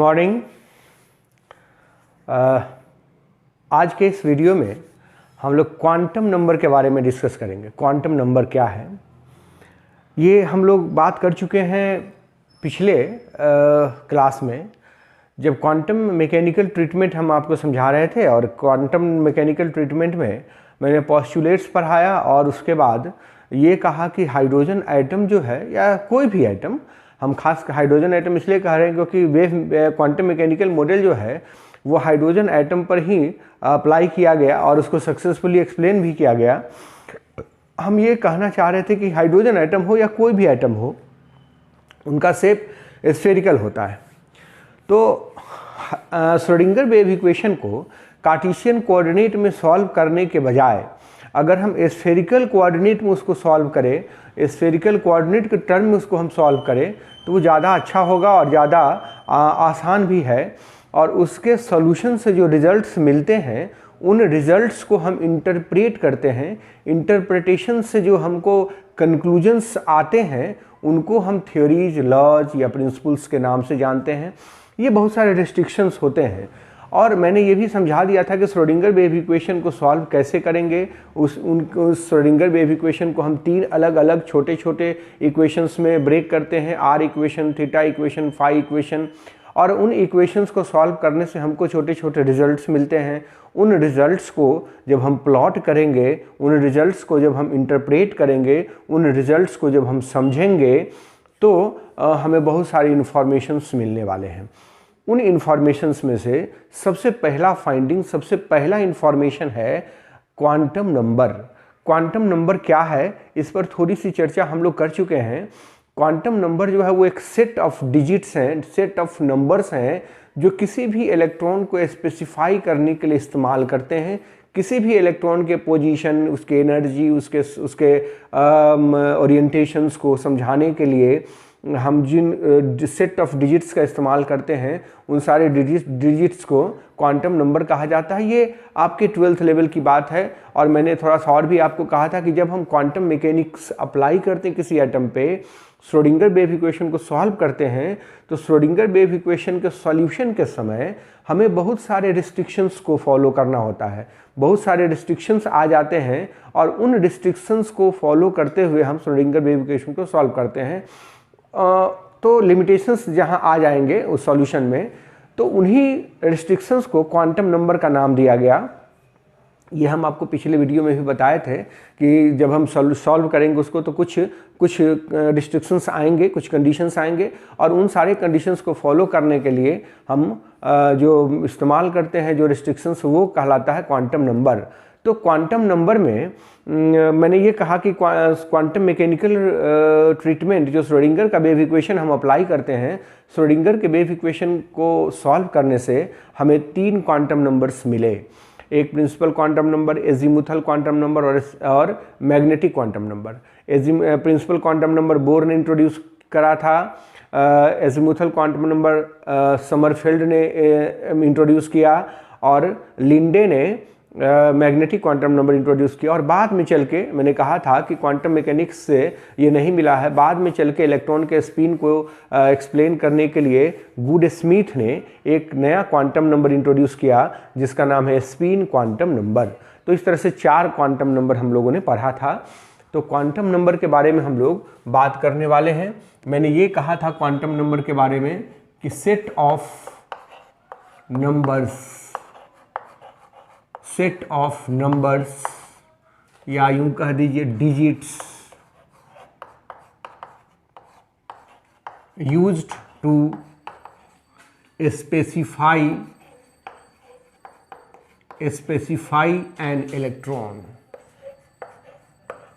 Morning. आज के इस वीडियो में हम लोग क्वांटम नंबर के बारे में डिस्कस करेंगे। क्वांटम नंबर क्या है, ये हम लोग बात कर चुके हैं पिछले क्लास में, जब क्वांटम मैकेनिकल ट्रीटमेंट हम आपको समझा रहे थे। और क्वांटम मैकेनिकल ट्रीटमेंट में मैंने पोस्टुलेट्स पढ़ाया और उसके बाद ये कहा कि हाइड्रोजन एटम जो है, या कोई भी एटम, हम खास हाइड्रोजन एटम इसलिए कह रहे हैं क्योंकि वेव क्वांटम मैकेनिकल मॉडल जो है वो हाइड्रोजन एटम पर ही अप्लाई किया गया और उसको सक्सेसफुली एक्सप्लेन भी किया गया। हम ये कहना चाह रहे थे कि हाइड्रोजन एटम हो या कोई भी एटम हो, उनका शेप स्फेरिकल होता है। तो श्रोडिंगर वेव इक्वेशन को कार्टेशियन कोऑर्डिनेट में सॉल्व करने के बजाय अगर हम स्फेरिकल कोऑर्डिनेट में उसको सॉल्व करें, स्फेरिकल कोऑर्डिनेट के टर्म में उसको हम सॉल्व करें, तो वो ज़्यादा अच्छा होगा और ज़्यादा आसान भी है। और उसके सॉल्यूशन से जो रिजल्ट्स मिलते हैं, उन रिजल्ट्स को हम इंटरप्रेट करते हैं। इंटरप्रिटेशन से जो हमको कंक्लूजन्स आते हैं, उनको हम थ्योरीज, लॉज या प्रिंसिपल्स के नाम से जानते हैं। ये बहुत सारे रिस्ट्रिक्शंस होते हैं। और मैंने ये भी समझा दिया था कि श्रोडिंगर वेव इक्वेशन को सॉल्व कैसे करेंगे। उस श्रोडिंगर वेव इक्वेशन को हम तीन अलग अलग छोटे छोटे इक्वेशंस में ब्रेक करते हैं, r equation, theta equation, phi equation. और उन इक्वेशंस को सॉल्व करने से हमको छोटे छोटे रिजल्ट्स मिलते हैं। उन रिजल्ट्स को जब हम प्लॉट करेंगे, उन रिजल्ट्स को जब हम इंटरप्रेट करेंगे, उन रिजल्ट्स को जब हम समझेंगे, तो हमें बहुत सारी इन्फॉर्मेशंस मिलने वाले हैं। उन इन्फॉर्मेशंस में से सबसे पहला फाइंडिंग, सबसे पहला इन्फॉर्मेशन है क्वांटम नंबर। क्वांटम नंबर क्या है, इस पर थोड़ी सी चर्चा हम लोग कर चुके हैं। क्वांटम नंबर जो है वो एक सेट ऑफ डिजिट्स हैं, सेट ऑफ नंबर्स हैं, जो किसी भी इलेक्ट्रॉन को स्पेसिफाई करने के लिए इस्तेमाल करते हैं। किसी भी इलेक्ट्रॉन के पोजीशन, उसके एनर्जी, उसके ओरिएंटेशंस को समझाने के लिए हम जिन सेट ऑफ डिजिट्स का इस्तेमाल करते हैं, उन सारे डिजिट्स को क्वांटम नंबर कहा जाता है। ये आपके 12th लेवल की बात है। और मैंने थोड़ा सा और भी आपको कहा था कि जब हम क्वांटम मैकेनिक्स अप्लाई करते हैं किसी एटम पे, श्रोडिंगर वेव इक्वेशन को सॉल्व करते हैं, तो श्रोडिंगर वेव इक्वेशन के सॉल्यूशन के समय हमें बहुत सारे रिस्ट्रिक्शंस को फॉलो करना होता है। बहुत सारे रिस्ट्रिक्शंस आ जाते हैं और उन रिस्ट्रिक्शंस को फॉलो करते हुए हम श्रोडिंगर वेव इक्वेशन को सॉल्व करते हैं। तो लिमिटेशंस जहां आ जाएंगे उस सॉल्यूशन में, तो उन्हीं रिस्ट्रिक्शंस को क्वांटम नंबर का नाम दिया गया। ये हम आपको पिछले वीडियो में भी बताए थे कि जब हम सॉल्व करेंगे उसको, तो कुछ रिस्ट्रिक्शंस आएंगे, कुछ कंडीशंस आएंगे, और उन सारे कंडीशंस को फॉलो करने के लिए हम जो इस्तेमाल करते हैं, जो रिस्ट्रिक्शंस, वो कहलाता है क्वांटम नंबर। तो क्वांटम नंबर में मैंने ये कहा कि क्वांटम मैकेनिकल ट्रीटमेंट, जो श्रोडिंगर का वेव इक्वेशन हम अप्लाई करते हैं, श्रोडिंगर के वेव इक्वेशन को सॉल्व करने से हमें 3 क्वांटम नंबर्स मिले। एक principal quantum number, azimuthal quantum number और magnetic quantum number. Principal quantum number Bohr ने इंट्रोड्यूस करा था। एजीमुथल क्वांटम नंबर समरफेल्ड ने इंट्रोड्यूस किया, और लिंडे ने मैग्नेटिक क्वांटम नंबर इंट्रोड्यूस किया। और बाद में चल के मैंने कहा था कि क्वांटम मैकेनिक्स से ये नहीं मिला है, बाद में चल के इलेक्ट्रॉन के स्पिन को एक्सप्लेन करने के लिए गुड स्मिथ ने एक नया क्वांटम नंबर इंट्रोड्यूस किया, जिसका नाम है स्पिन क्वांटम नंबर। तो इस तरह से 4 क्वांटम नंबर हम लोगों ने पढ़ा था। तो क्वांटम नंबर के बारे में हम लोग बात करने वाले हैं। मैंने ये कहा था क्वांटम नंबर के बारे में कि सेट ऑफ नंबर्स, या यूं कह दीजिए digits, used to specify an electron.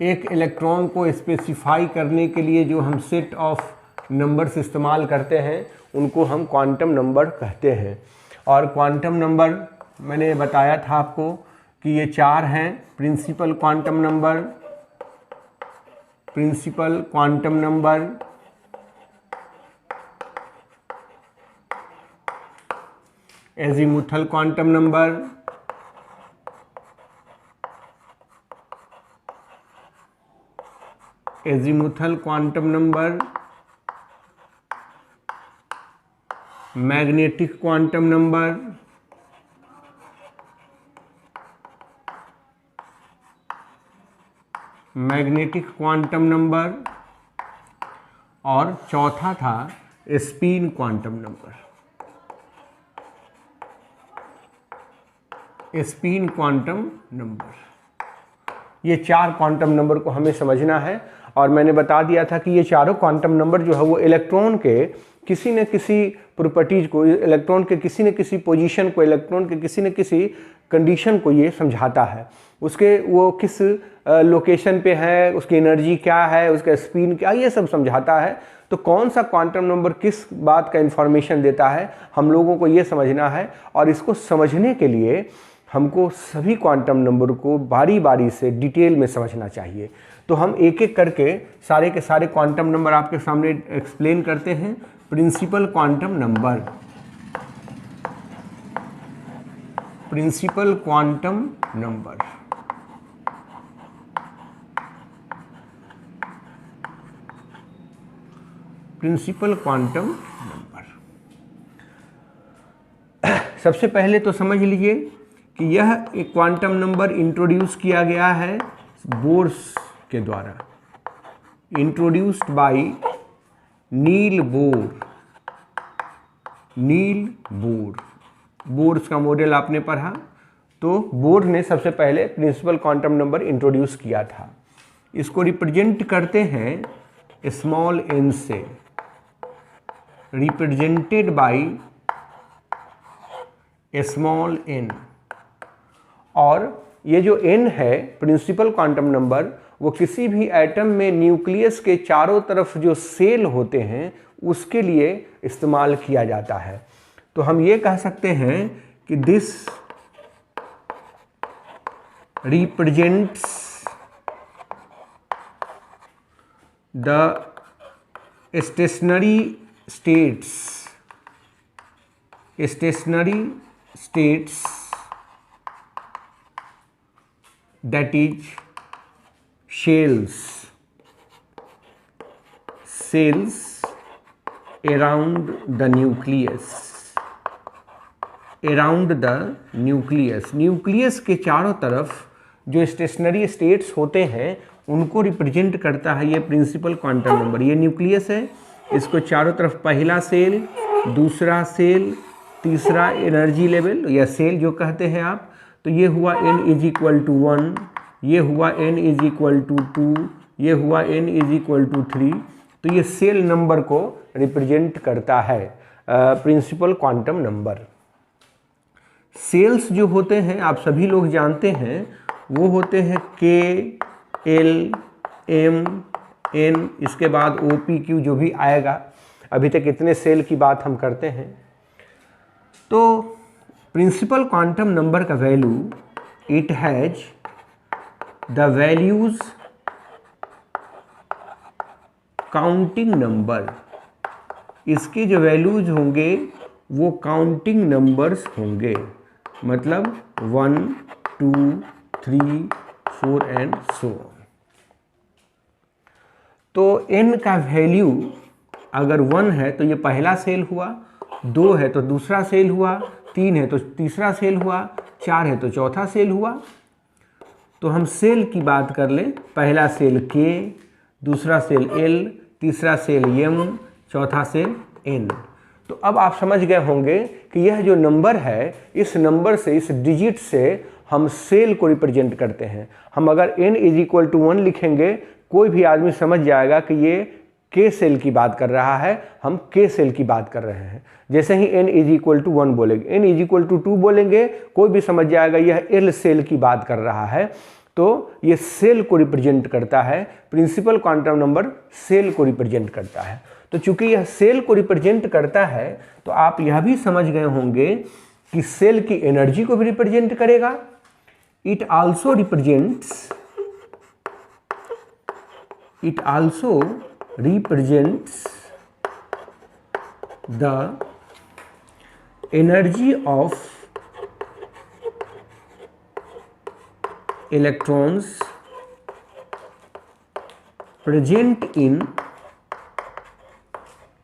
एक इलेक्ट्रॉन को स्पेसिफाई करने के लिए जो हम सेट ऑफ नंबर्स इस्तेमाल करते हैं, उनको हम क्वांटम नंबर कहते हैं। और क्वांटम नंबर मैंने बताया था आपको कि ये 4 हैं। Principal quantum number, azimuthal quantum number, magnetic quantum number, magnetic quantum number, और चौथा था spin quantum number, spin quantum number. ये 4 क्वांटम नंबर को हमें समझना है। और मैंने बता दिया था कि ये चारों क्वांटम नंबर जो है वो इलेक्ट्रॉन के किसी न किसी प्रॉपर्टीज को, इलेक्ट्रॉन के किसी न किसी पोजीशन को, इलेक्ट्रॉन के किसी न किसी कंडीशन को ये समझाता है। उसके वो किस लोकेशन पे है, उसकी एनर्जी क्या है, उसका स्पिन क्या, ये सब समझाता है। तो कौन सा क्वांटम नंबर किस बात का इंफॉर्मेशन देता है, हम लोगों को ये समझना है। और इसको समझने के लिए हमको सभी क्वांटम नंबर को बारी बारी से डिटेल में समझना चाहिए। तो हम एक एक करके सारे के सारे क्वांटम नंबर आपके सामने एक्सप्लेन करते हैं। Principal quantum number, principal quantum number, principal quantum number. सबसे पहले तो समझ लीजिए कि यह एक क्वांटम नंबर इंट्रोड्यूस किया गया है बोर्स के द्वारा, introduced by Niels Bohr. Niels Bohr, Bohr's का मॉडल आपने पढ़ा, तो बोर ने सबसे पहले प्रिंसिपल क्वांटम नंबर इंट्रोड्यूस किया था। इसको रिप्रेजेंट करते हैं स्मॉल n से, रिप्रेजेंटेड बाय स्मॉल n। और ये जो n है प्रिंसिपल क्वांटम नंबर, वो किसी भी एटम में न्यूक्लियस के चारों तरफ जो सेल होते हैं उसके लिए इस्तेमाल किया जाता है। तो हम ये कह सकते हैं कि this represents the stationery states, stationery states that is shells around the nucleus, around the nucleus। Nucleus के चारों तरफ जो स्टेशनरी स्टेट्स होते हैं उनको रिप्रेजेंट करता है ये प्रिंसिपल क्वांटम नंबर। ये न्यूक्लियस है, इसको चारों तरफ पहला सेल, दूसरा सेल, तीसरा एनर्जी लेवल या सेल जो कहते हैं आप। तो ये हुआ n इज इक्वल टू 1, ये हुआ n इज इक्वल टू 2, ये हुआ n इज इक्वल टू 3। तो ये सेल नंबर को रिप्रेजेंट करता है प्रिंसिपल क्वांटम नंबर। सेल्स जो होते हैं आप सभी लोग जानते हैं, वो होते हैं K, L, M, N, इसके बाद O, P, Q जो भी आएगा। अभी तक इतने सेल की बात हम करते हैं। तो प्रिंसिपल क्वांटम नंबर का value, it has the values counting number. इसके जो वैल्यूज होंगे वो काउंटिंग नंबर्स होंगे, मतलब 1, 2, 3, 4 एंड सो ऑन। तो n का वैल्यू अगर 1 है तो ये पहला सेल हुआ, 2 है तो दूसरा सेल हुआ, 3 है तो तीसरा सेल हुआ, 4 है तो चौथा सेल हुआ। तो हम सेल की बात कर लें, पहला सेल K, दूसरा सेल L, तीसरा सेल M, चौथा सेल N। तो अब आप समझ गए होंगे कि यह जो नंबर है, इस नंबर से, इस डिजिट से हम सेल को रिप्रेजेंट करते हैं। हम अगर n इज इक्वल टू 1 लिखेंगे, कोई भी आदमी समझ जाएगा कि ये K सेल की बात कर रहा है, हम K सेल की बात कर रहे हैं। जैसे ही n इज इक्वल टू 1 बोलेंगे, n इज इक्वल टू 2 बोलेंगे, कोई भी समझ जाएगा यह L सेल की बात कर रहा है। तो ये सेल को रिप्रेजेंट करता है, प्रिंसिपल क्वांटम नंबर सेल को रिप्रेजेंट करता है। तो चूंकि यह सेल को रिप्रेजेंट करता है, तो आप यह भी समझ गए होंगे कि सेल की एनर्जी को भी रिप्रेजेंट करेगा। It also represents the energy of electrons present in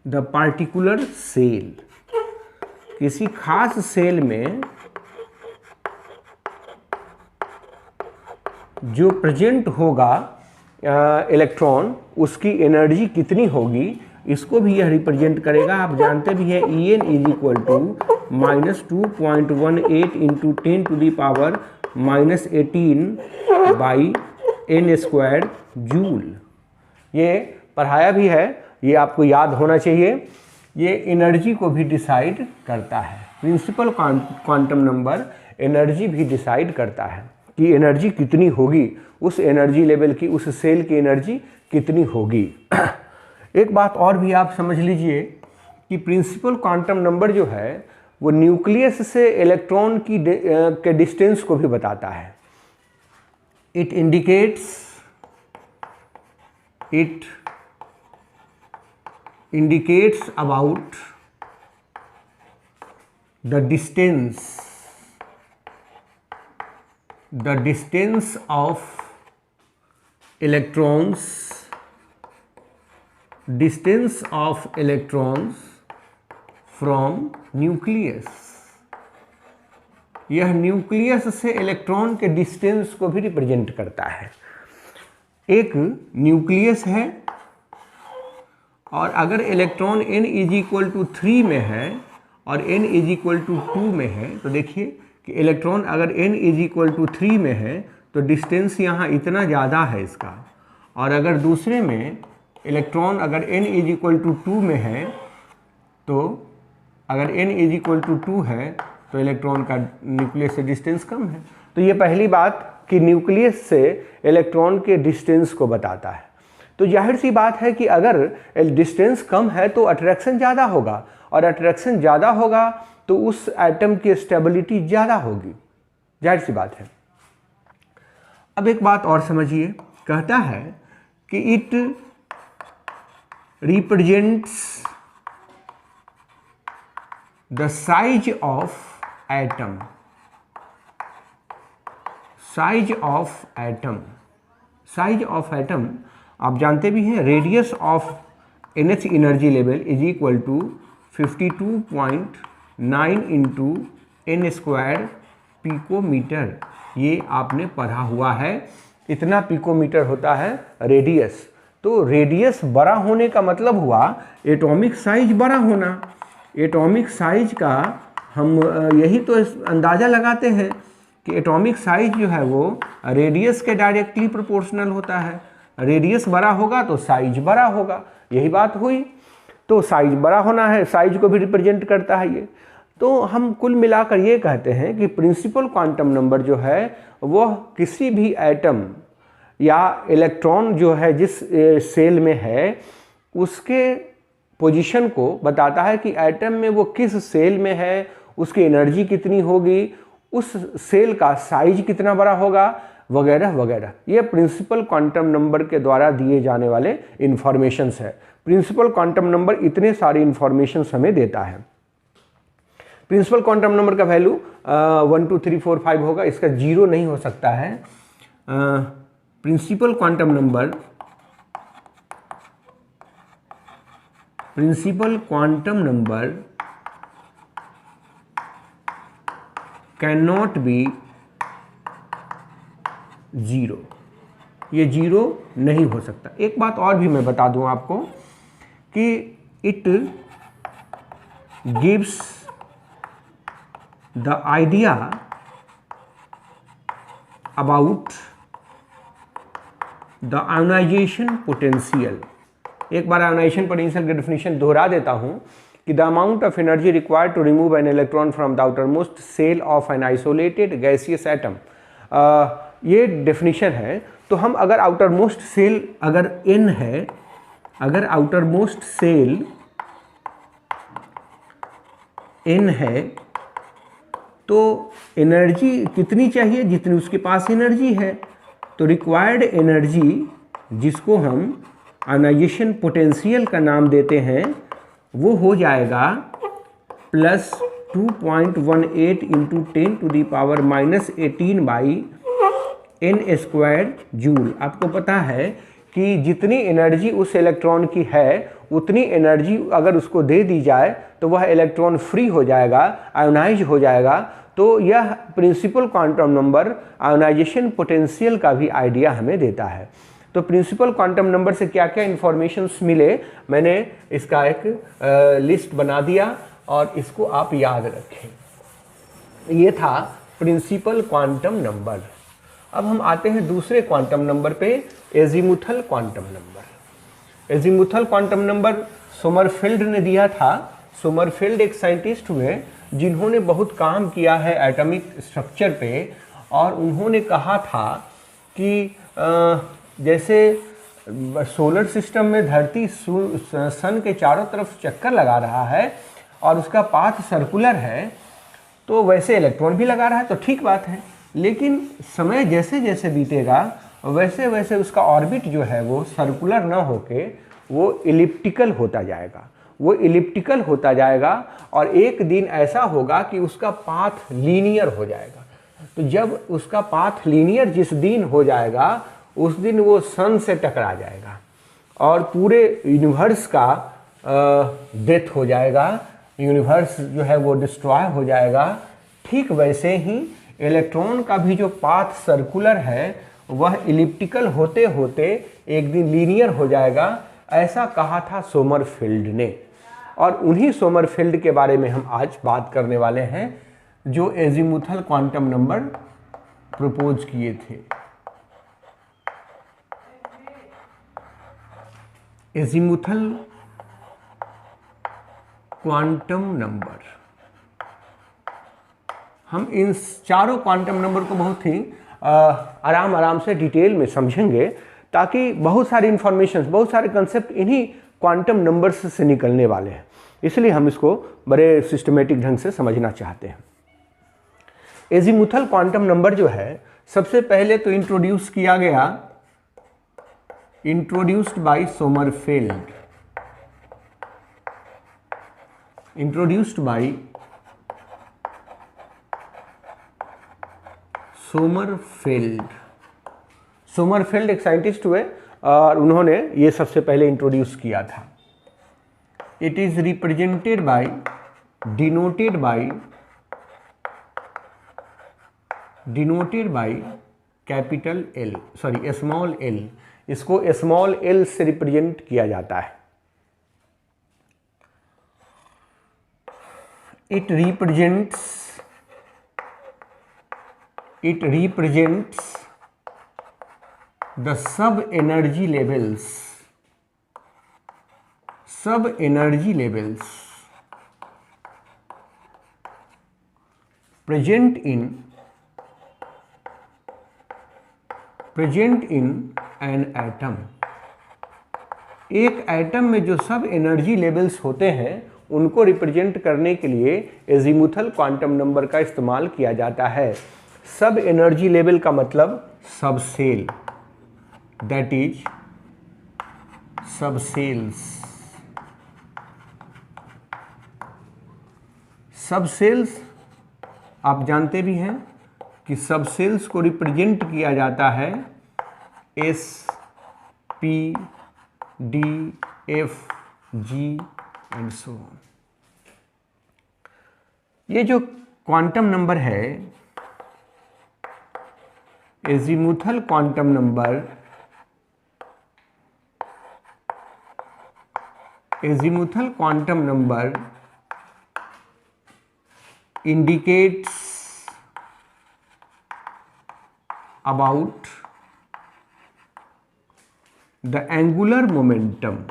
the particular cell। किसी खास सेल में जो प्रेजेंट होगा इलेक्ट्रॉन, उसकी एनर्जी कितनी होगी, इसको भी यह रिप्रेजेंट करेगा। आप जानते भी हैं En is equal to -2.18 into 10⁻⁻18 by n² joule. ये पढ़ाया भी है, ये आपको याद होना चाहिए। ये एनर्जी को भी डिसाइड करता है। प्रिंसिपल क्वांटम नंबर एनर्जी भी डिसाइड करता है कि एनर्जी कितनी होगी, उस एनर्जी लेवल की, उस सेल की एनर्जी कितनी होगी। एक बात और भी आप समझ लीजिए कि प्रिंसिपल क्वांटम नंबर जो है वो न्यूक्लियस से इलेक्ट्रॉन की के डिस्टेंस को भी बताता है। It indicates about the distance of electrons from nucleus। यह न्यूक्लियस से इलेक्ट्रॉन के डिस्टेंस को भी रिप्रेजेंट करता है। एक न्यूक्लियस है और अगर electron n is equal to 3 में है और n इज इक्वल टू 2 में है, तो देखिए कि इलेक्ट्रॉन अगर n इज इक्वल टू 3 में है तो डिस्टेंस यहाँ इतना ज़्यादा है इसका, और अगर दूसरे में इलेक्ट्रॉन अगर n इज इक्वल टू 2 में है, तो अगर n इज इक्वल टू 2 है तो इलेक्ट्रॉन का न्यूक्लियस से डिस्टेंस कम है। तो ये पहली बात कि न्यूक्लियस से इलेक्ट्रॉन के डिस्टेंस को बताता है। तो जाहिर सी बात है कि अगर डिस्टेंस कम है तो अट्रैक्शन ज़्यादा होगा, और अट्रैक्शन ज़्यादा होगा तो उस एटम की स्टेबिलिटी ज़्यादा होगी, जाहिर सी बात है। अब एक बात और समझिए, कहता है कि it represents the size of atom. Size of atom आप जानते भी हैं, radius of NH energy level is equal to 52.9 into n² picometre. ये आपने पढ़ा हुआ है, इतना पिकोमीटर होता है रेडियस। तो रेडियस बड़ा होने का मतलब हुआ एटॉमिक साइज बड़ा होना। एटॉमिक साइज का हम यही तो अंदाज़ा लगाते हैं कि एटॉमिक साइज जो है वो रेडियस के डायरेक्टली प्रोपोर्शनल होता है। रेडियस बड़ा होगा तो साइज बड़ा होगा, यही बात हुई। तो साइज बड़ा होना है, साइज को भी रिप्रेजेंट करता है ये। तो हम कुल मिलाकर ये कहते हैं कि प्रिंसिपल क्वांटम नंबर जो है वह किसी भी एटम या इलेक्ट्रॉन जो है जिस सेल में है उसके पोजीशन को बताता है कि एटम में वो किस सेल में है, उसकी एनर्जी कितनी होगी, उस सेल का साइज कितना बड़ा होगा, वगैरह वगैरह। ये प्रिंसिपल क्वांटम नंबर के द्वारा दिए जाने वाले इंफॉर्मेशंस है। प्रिंसिपल क्वांटम नंबर इतने सारे इंफॉर्मेशंस हमें देता है। प्रिंसिपल क्वांटम नंबर का वैल्यू 1 2 3 4 5 होगा, इसका 0 नहीं हो सकता है। Principal quantum number can not be 0, ये 0 नहीं हो सकता। एक बात और भी मैं बता दूं आपको कि it gives the idea about the ionisation potential. एक बार आयोनाइजेशन पोटेंशियल की डेफिनेशन दोहरा देता हूं कि the amount of energy required to remove an electron from the outermost shell of an isolated gaseous atom. ये डेफिनेशन है। तो हम अगर आउटरमोस्ट सेल अगर n है, अगर आउटरमोस्ट सेल n है तो एनर्जी कितनी चाहिए, जितनी उसके पास एनर्जी है। तो रिक्वायर्ड एनर्जी जिसको हम आयोनाइजेशन पोटेंशियल का नाम देते हैं वो हो जाएगा plus 2.18 into 10⁻⁻18 by n² joule. आपको पता है कि जितनी एनर्जी उस इलेक्ट्रॉन की है उतनी एनर्जी अगर उसको दे दी जाए तो वह इलेक्ट्रॉन फ्री हो जाएगा, आयोनाइज हो जाएगा। तो यह principal quantum number ionisation potential का भी आइडिया हमें देता है। तो प्रिंसिपल क्वांटम नंबर से क्या क्या इन्फॉर्मेशंस मिले, मैंने इसका एक लिस्ट बना दिया और इसको आप याद रखें। ये था प्रिंसिपल क्वांटम नंबर। अब हम आते हैं दूसरे क्वांटम नंबर पे, azimuthal quantum number. Azimuthal quantum number Sommerfeld ने दिया था। सोमरफेल्ड एक साइंटिस्ट हुए जिन्होंने बहुत काम किया है एटॉमिक स्ट्रक्चर पे, और उन्होंने कहा था कि जैसे सोलर सिस्टम में धरती सन के चारों तरफ चक्कर लगा रहा है और उसका पाथ सर्कुलर है, तो वैसे इलेक्ट्रॉन भी लगा रहा है, तो ठीक बात है। लेकिन समय जैसे जैसे बीतेगा वैसे वैसे उसका ऑर्बिट जो है वो सर्कुलर ना होके वो इलिप्टिकल होता जाएगा, वो इलिप्टिकल होता जाएगा, और एक दिन ऐसा होगा कि उसका पाथ लीनियर हो जाएगा। तो जब उसका पाथ लीनियर जिस दिन हो जाएगा उस दिन वो सन से टकरा जाएगा और पूरे यूनिवर्स का डेथ हो जाएगा, यूनिवर्स जो है वो डिस्ट्रॉय हो जाएगा। ठीक वैसे ही इलेक्ट्रॉन का भी जो पाथ सर्कुलर है वह इलिप्टिकल होते होते एक दिन लीनियर हो जाएगा, ऐसा कहा था सोमरफेल्ड ने। और उन्हीं सोमरफेल्ड के बारे में हम आज बात करने वाले हैं जो एजीमुथल क्वांटम नंबर प्रपोज किए थे। एजीमुथल क्वांटम नंबर, हम इन चारों क्वांटम नंबर को बहुत ही आराम से डिटेल में समझेंगे, ताकि बहुत सारी इंफॉर्मेशन, बहुत सारे कंसेप्ट इन्हीं क्वांटम नंबर्स से निकलने वाले हैं। इसलिए हम इसको बड़े सिस्टमेटिक ढंग से समझना चाहते हैं। एजीमुथल क्वांटम नंबर जो है सबसे पहले तो इंट्रोड्यूस किया गया, introduced by Sommerfeld, introduced by Sommerfeld. Sommerfeld एक साइंटिस्ट हुए और उन्होंने ये सबसे पहले इंट्रोड्यूस किया था। It is represented by, denoted by capital L, sorry small L, इसको स्मॉल एल से रिप्रेजेंट किया जाता है। It represents the sub energy levels present in an atom। एक एटम में जो सब एनर्जी लेवल्स होते हैं उनको रिप्रेजेंट करने के लिए एजीमुथल क्वांटम नंबर का इस्तेमाल किया जाता है। सब एनर्जी लेवल का मतलब सब सेल, दैट इज सब सेल्स। सब सेल्स आप जानते भी हैं कि सब सेल्स को रिप्रेजेंट किया जाता है s, p, d, f, g and so on. ये जो क्वांटम नंबर है azimuthal quantum number, azimuthal quantum number indicates about the angular momentum,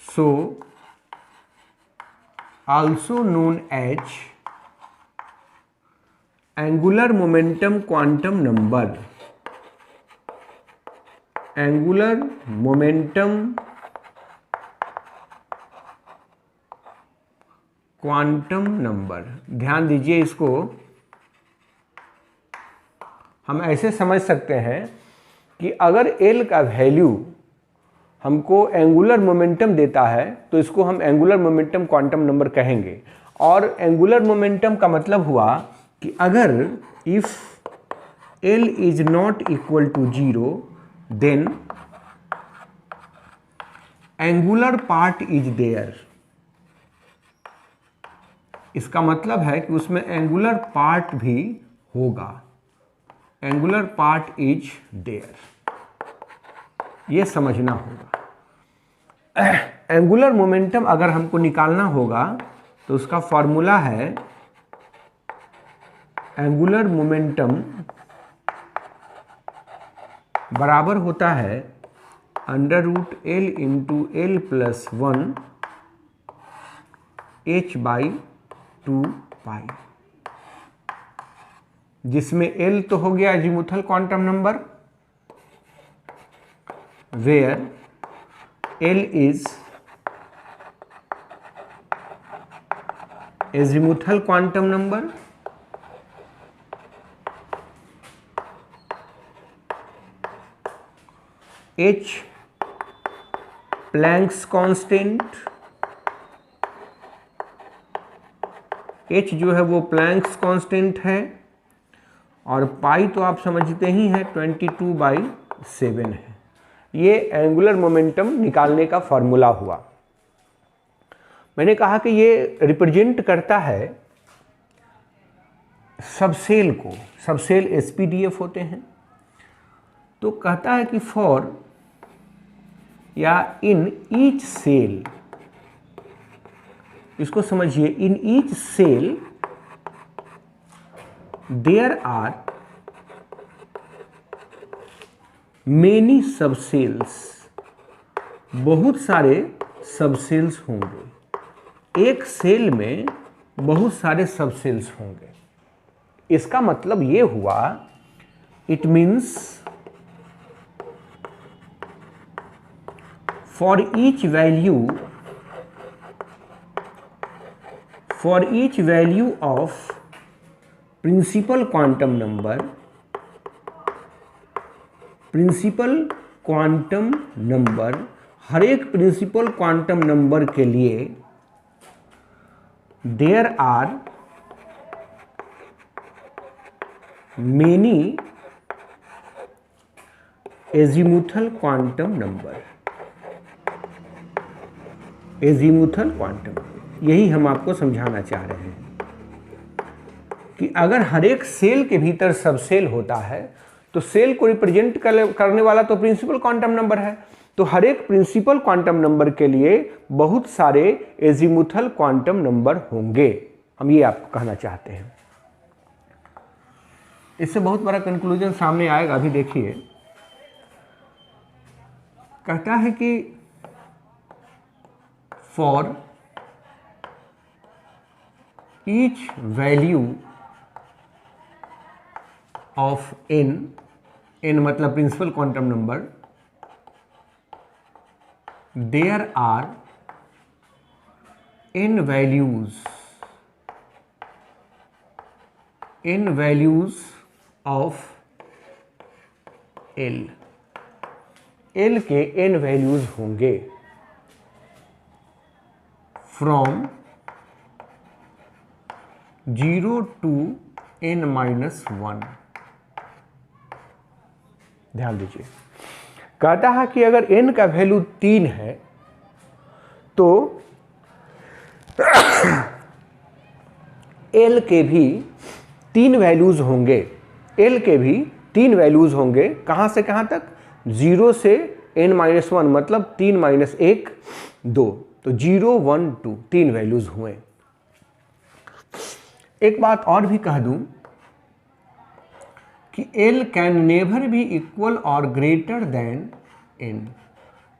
so also known as angular momentum quantum number, angular momentum quantum number. ध्यान दीजिए, इसको हम ऐसे समझ सकते हैं कि अगर L का वैल्यू हमको एंगुलर मोमेंटम देता है तो इसको हम एंगुलर मोमेंटम क्वांटम नंबर कहेंगे, और एंगुलर मोमेंटम का मतलब हुआ कि अगर if L is not equal to 0 then angular part is there. इसका मतलब है कि उसमें एंगुलर पार्ट भी होगा, एंगुलर पार्ट इज देयर, ये समझना होगा। एंगुलर मोमेंटम अगर हमको निकालना होगा तो उसका फॉर्मूला है एंगुलर मोमेंटम बराबर होता है √L into L plus 1 h/2 pi, जिसमें L तो हो गया azimuthal quantum number, where L is azimuthal quantum number, H Planck's constant, H जो है वो प्लैंक्स कांस्टेंट है, और पाई तो आप समझते ही हैं 22/7 है। ये एंगुलर मोमेंटम निकालने का फॉर्मूला हुआ। मैंने कहा कि ये रिप्रेजेंट करता है सबसेल को, सबसेल SPDF होते हैं। तो कहता है कि फॉर या इन ईच सेल, इसको समझिए, in each shell there are many subshells, बहुत सारे सबसेल्स होंगे, एक सेल में बहुत सारे सबसेल्स होंगे। इसका मतलब ये हुआ, it means for each value of principal quantum number, हर एक प्रिंसिपल क्वांटम नंबर के लिए there are many azimuthal quantum number, azimuthal quantum, यही हम आपको समझाना चाह रहे हैं कि अगर हर एक सेल के भीतर सबसेल होता है तो सेल को रिप्रेजेंट करने वाला तो प्रिंसिपल क्वांटम नंबर है, तो हर एक प्रिंसिपल क्वांटम नंबर के लिए बहुत सारे एजीमुथल क्वांटम नंबर होंगे। हम ये आपको कहना चाहते हैं। इससे बहुत बड़ा कंक्लूजन सामने आएगा। अभी देखिए, कहता है कि for each value of n मतलब principal quantum number, there are n values of L, L के n वैल्यूज होंगे from 0 to n-1। ध्यान दीजिए, कहता है कि अगर n का वैल्यू 3 है तो L के भी 3 वैल्यूज होंगे, L के भी 3 वैल्यूज होंगे। कहाँ से कहाँ तक? 0 से n-1, मतलब 3 - 1 2, तो 0 1 2 3 वैल्यूज हुए। एक बात और भी कह दूं कि L can never be equal और ग्रेटर देन n।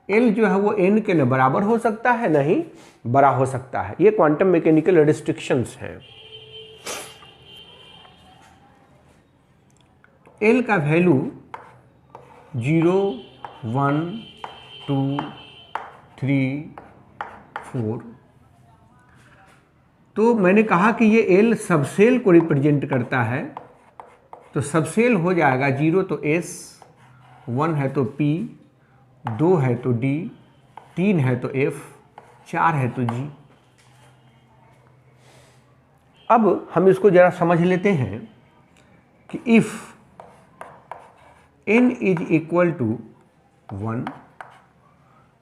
L जो है वो n के न बराबर हो सकता है, नहीं बड़ा हो सकता है। ये क्वांटम मैकेनिकल रिस्ट्रिक्शंस हैं। L का वैल्यू 0 1 2 3 4, तो मैंने कहा कि ये L सबसेल को रिप्रेजेंट करता है, तो सबसेल हो जाएगा 0 तो S, 1 है तो P, 2 है तो D, 3 है तो F, 4 है तो G। अब हम इसको जरा समझ लेते हैं कि if n is equal to 1,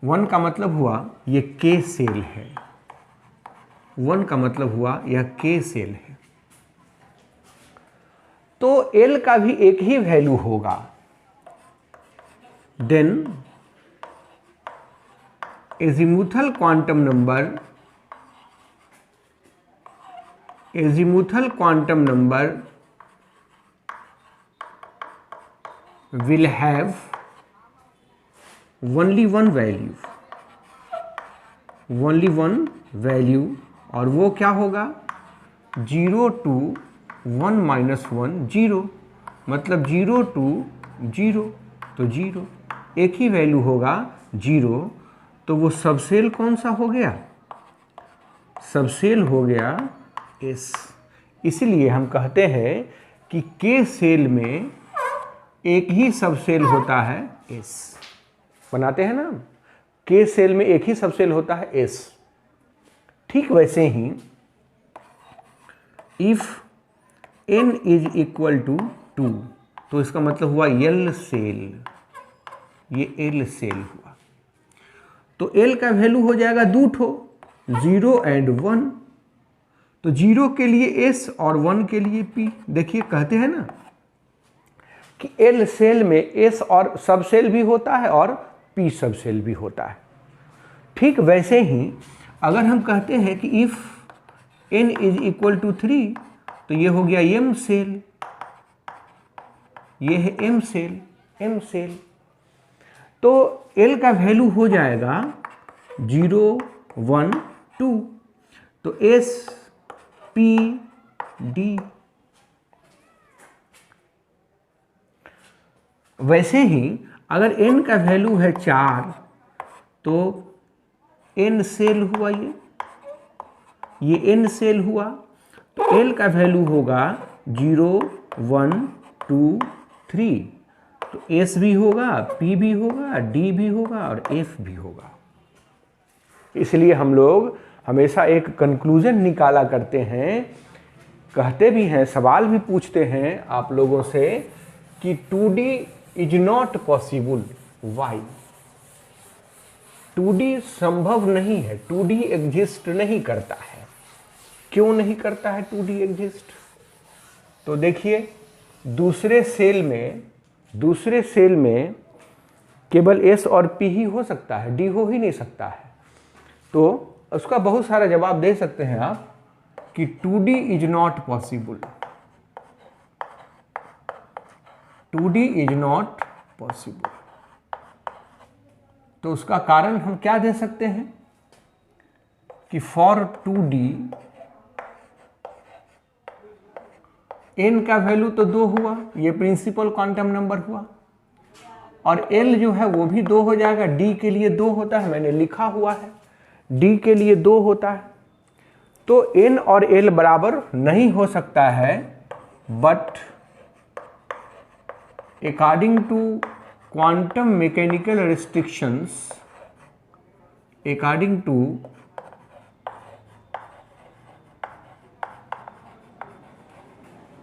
1 का मतलब हुआ ये k सेल है, 1 का मतलब हुआ यह k सेल है, तो l का भी एक ही वैल्यू होगा, then azimuthal quantum number will have only one value, और वो क्या होगा 0 to 1 minus 1 0, मतलब 0 to 0 तो 0, एक ही वैल्यू होगा 0, तो वो सबसेल कौन सा हो गया, सबसेल हो गया S। इसलिए हम कहते हैं कि K सेल में एक ही सबसेल होता है S, बनाते हैं ना, K सेल में एक ही सबसेल होता है S। ठीक वैसे ही if n is equal to 2, तो इसका मतलब हुआ L सेल, ये L सेल हुआ, तो L का वैल्यू हो जाएगा 2 ठो, 0 एंड 1, तो 0 के लिए S और 1 के लिए P। देखिए कहते हैं ना कि L सेल में S और सबसेल भी होता है और P सबसेल भी होता है। ठीक वैसे ही अगर हम कहते हैं कि if n is equal to 3, तो ये हो गया M सेल, ये है M सेल, तो L का वैल्यू हो जाएगा 0 1 2, तो S P D। वैसे ही अगर n का वैल्यू है 4, तो n सेल हुआ, ये n सेल हुआ, तो L का वैल्यू होगा 0 1 2 3, तो S भी होगा, P भी होगा, D भी होगा और F भी होगा। इसलिए हम लोग हमेशा एक कंक्लूजन निकाला करते हैं, कहते भी हैं, सवाल भी पूछते हैं आप लोगों से कि 2D is not possible, Y, 2D संभव नहीं है, 2D एग्जिस्ट नहीं करता है, क्यों नहीं करता है 2D एग्जिस्ट? तो देखिए दूसरे सेल में केवल S और P ही हो सकता है, D हो ही नहीं सकता है, तो उसका बहुत सारा जवाब दे सकते हैं आप कि 2D is not possible, 2D is not possible. तो उसका कारण हम क्या दे सकते हैं कि फॉर 2D n का वैल्यू तो 2 हुआ, ये प्रिंसिपल क्वांटम नंबर हुआ, और L जो है वो भी 2 हो जाएगा, D के लिए 2 होता है, मैंने लिखा हुआ है D के लिए 2 होता है, तो n और L बराबर नहीं हो सकता है, but according to quantum mechanical restrictions, according to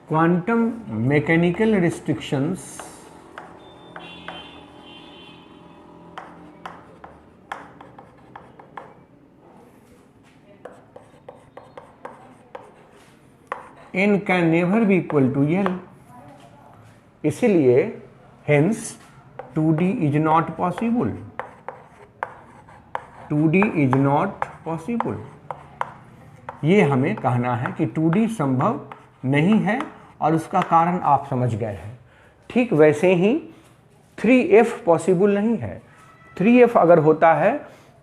quantum mechanical restrictions, n can never be equal to L, इसलिए hence 2D is not possible, 2D is not possible, ये हमें कहना है कि 2D संभव नहीं है, और उसका कारण आप समझ गए हैं। ठीक वैसे ही 3F पॉसिबल नहीं है, 3F अगर होता है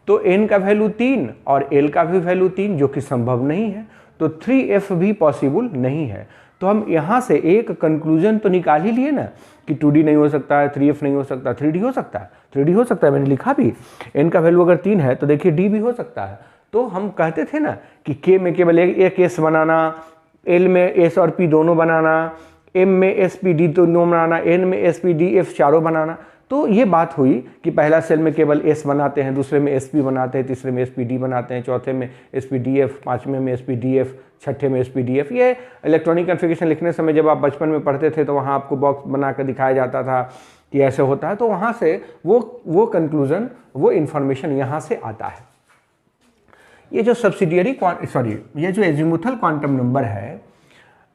तो n का वैल्यू 3 और L का भी वैल्यू 3, जो कि संभव नहीं है, तो 3F भी पॉसिबल नहीं है। तो हम यहाँ से एक कंक्लूजन तो निकाल ही लिए ना कि 2D नहीं हो सकता है, 3F नहीं हो सकता, 3D हो सकता है, 3D हो सकता है, मैंने लिखा भी, n का वैल्यू अगर 3 है तो देखिए D भी हो सकता है। तो हम कहते थे ना कि K में केवल एक S बनाना, L में S और P दोनों बनाना, M में S P D दोनों बनाना, N में S P D F चारों बनाना, तो ये बात हुई कि पहला सेल में केवल S बनाते हैं, दूसरे में sp बनाते हैं, तीसरे में sp_d बनाते हैं, चौथे में sp_df, पांचवें में sp_df, छठे में sp_df। ये इलेक्ट्रॉनिक कन्फिगरेशन लिखने समय जब आप बचपन में पढ़ते थे तो वहाँ आपको बॉक्स बना कर दिखाया जाता था कि ऐसे होता है, तो वहाँ से वो कंक्लूजन, वो इन्फॉर्मेशन यहाँ से आता है। ये जो ये जो एजीमुथल क्वांटम नंबर है,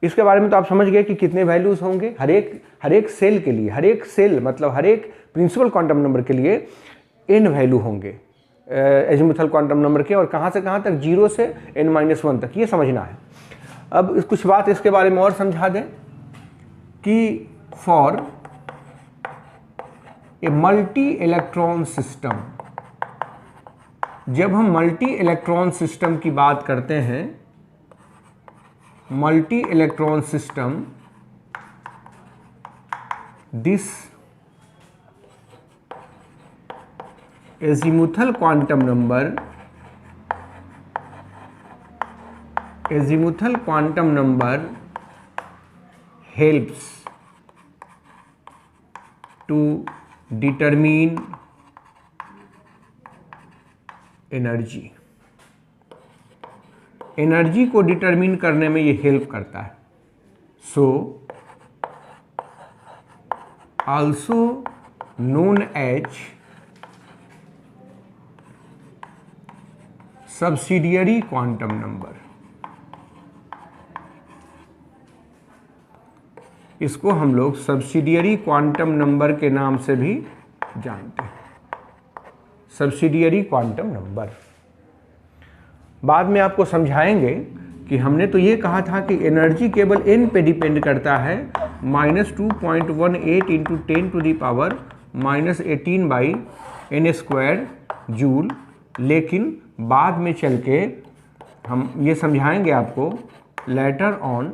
इसके बारे में तो आप समझ गए कि कितने वैल्यूज होंगे हर एक सेल के लिए, हर एक सेल मतलब हर एक प्रिंसिपल क्वांटम नंबर के लिए n वैल्यू होंगे एजीमुथल क्वांटम नंबर के, और कहाँ से कहाँ तक, 0 से n-1 तक, ये समझना है। अब कुछ बात इसके बारे में और समझा दें कि for a multi electron system, जब हम मल्टी इलेक्ट्रॉन सिस्टम की बात करते हैं, multi electron system, this azimuthal quantum number helps to determine energy को डिटरमिन करने में ये हेल्प करता है। So also known as subsidiary quantum number, इसको हम लोग सब्सिडियरी क्वांटम नंबर के नाम से भी जानते हैं, सब्सिडियरी क्वांटम नंबर। बाद में आपको समझाएंगे कि हमने तो ये कहा था कि एनर्जी केवल n पे डिपेंड करता है, -2.18 इंटू 10⁻⁻18/n² जूल, लेकिन बाद में चल के हम ये समझाएंगे आपको, लेटर ऑन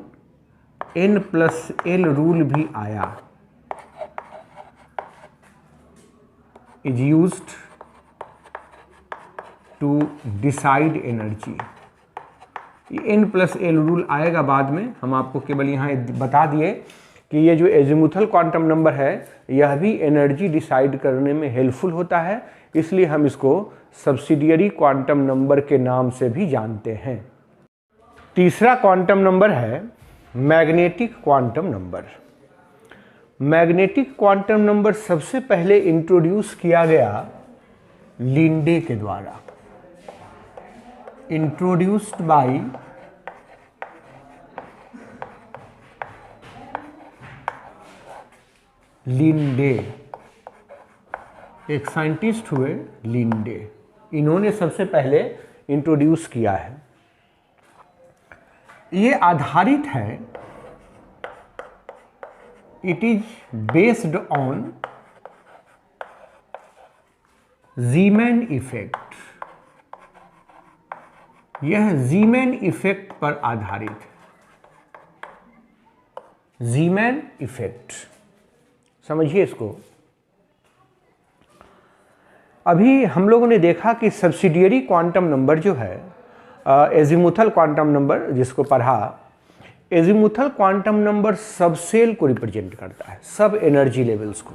n+l रूल भी आया, is used to decide energy. ये n+l रूल आएगा बाद में, हम आपको केवल यहाँ बता दिए कि ये जो एजीमुथल क्वांटम नंबर है यह भी एनर्जी डिसाइड करने में हेल्पफुल होता है, इसलिए हम इसको सब्सिडियरी क्वांटम नंबर के नाम से भी जानते हैं। तीसरा क्वांटम नंबर है magnetic quantum number. Magnetic quantum number सबसे पहले इंट्रोड्यूस किया गया लिंडे के द्वारा, इंट्रोड्यूस्ड बाय लिंडे, एक साइंटिस्ट हुए लिंडे, इन्होंने सबसे पहले इंट्रोड्यूस किया है। ये आधारित है, it is based on Zeeman effect, यह ज़ीमैन इफेक्ट पर आधारित है, ज़ीमैन इफेक्ट, समझिए इसको। अभी हम लोगों ने देखा कि सब्सिडियरी क्वांटम नंबर जो है, एजीमुथल क्वांटम नंबर जिसको पढ़ा, एजीमुथल क्वांटम नंबर सब सेल को रिप्रेजेंट करता है, सब एनर्जी लेवल्स को,